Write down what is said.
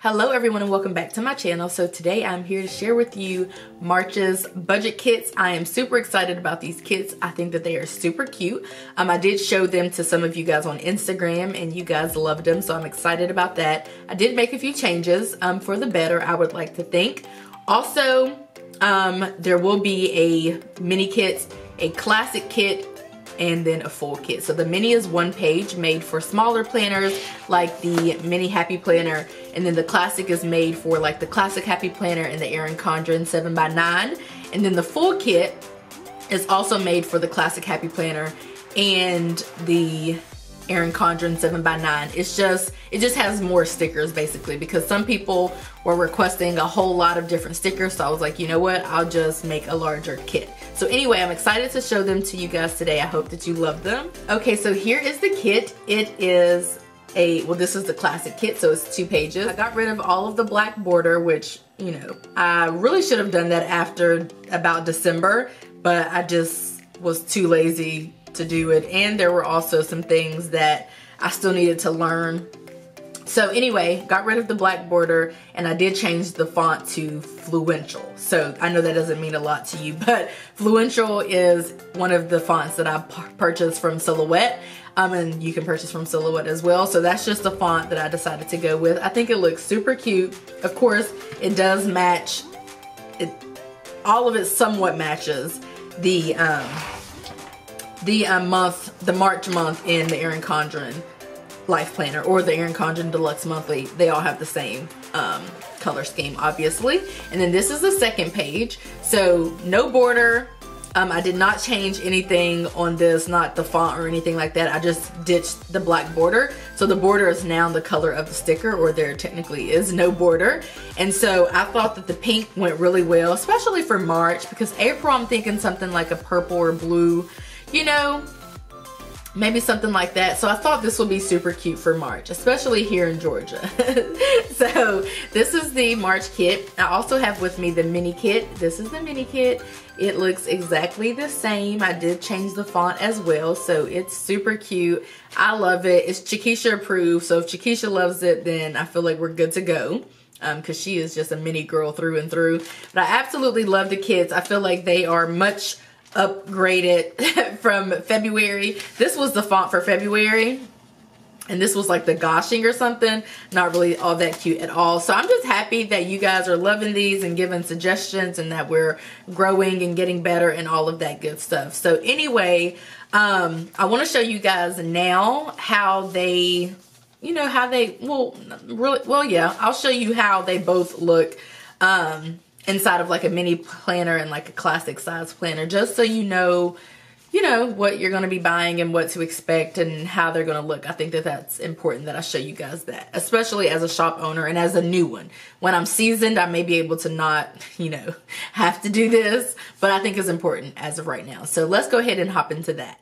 Hello everyone and welcome back to my channel. So today I'm here to share with you March's budget kits. I am super excited about these kits. I think that they are super cute. I did show them to some of you guys on Instagram and you guys loved them, so I'm excited about that. I did make a few changes for the better, I would like to think. Also, there will be a mini kit, a classic kit, and then a full kit. So the mini is one page made for smaller planners like the mini happy planner, and then the classic is made for like the classic happy planner and the Erin Condren 7x9, and then the full kit is also made for the classic happy planner and the Erin Condren 7x9. It just has more stickers basically, because some people were requesting a whole lot of different stickers, so I was like, you know what, I'll just make a larger kit. So anyway, I'm excited to show them to you guys today. I hope that you love them. Okay, so here is the kit. It is this is the classic kit, so it's 2 pages. I got rid of all of the black border, which, you know, I really should have done that after about December, but I just was too lazy to do it, and there were also some things that I still needed to learn. So anyway, got rid of the black border, and I did change the font to Fluential. So I know that doesn't mean a lot to you, but Fluential is one of the fonts that I purchased from Silhouette, and you can purchase from Silhouette as well. So that's just the font that I decided to go with. I think it looks super cute. Of course, it does match, all of it somewhat matches the March month in the Erin Condren Life Planner or the Erin Condren Deluxe Monthly. They all have the same color scheme, obviously. And then this is the second page. So no border. I did not change anything on this, not the font or anything like that. I just ditched the black border. So the border is now the color of the sticker, or there technically is no border. And so I thought that the pink went really well, especially for March, because April I'm thinking something like a purple or blue, you know, maybe something like that. So I thought this would be super cute for March, especially here in Georgia. So this is the March kit. I also have with me the mini kit. This is the mini kit. It looks exactly the same. I did change the font as well, so it's super cute. I love it. It's Chiquisha approved, so if Chiquisha loves it, then I feel like we're good to go. Because she is just a mini girl through and through. But I absolutely love the kits. I feel like they are much upgraded from February. This was the font for February, and this was like the Goshing or something. Not really all that cute at all. So I'm just happy that you guys are loving these and giving suggestions, and that we're growing and getting better and all of that good stuff. So anyway, I want to show you guys now how they, you know, how they, I'll show you how they both look inside of like a mini planner and like a classic size planner, just so you know what you're going to be buying and what to expect and how they're going to look. I think that that's important that I show you guys that, especially as a shop owner and as a new one. When I'm seasoned, I may be able to not, you know, have to do this, but I think it's important as of right now. So let's go ahead and hop into that.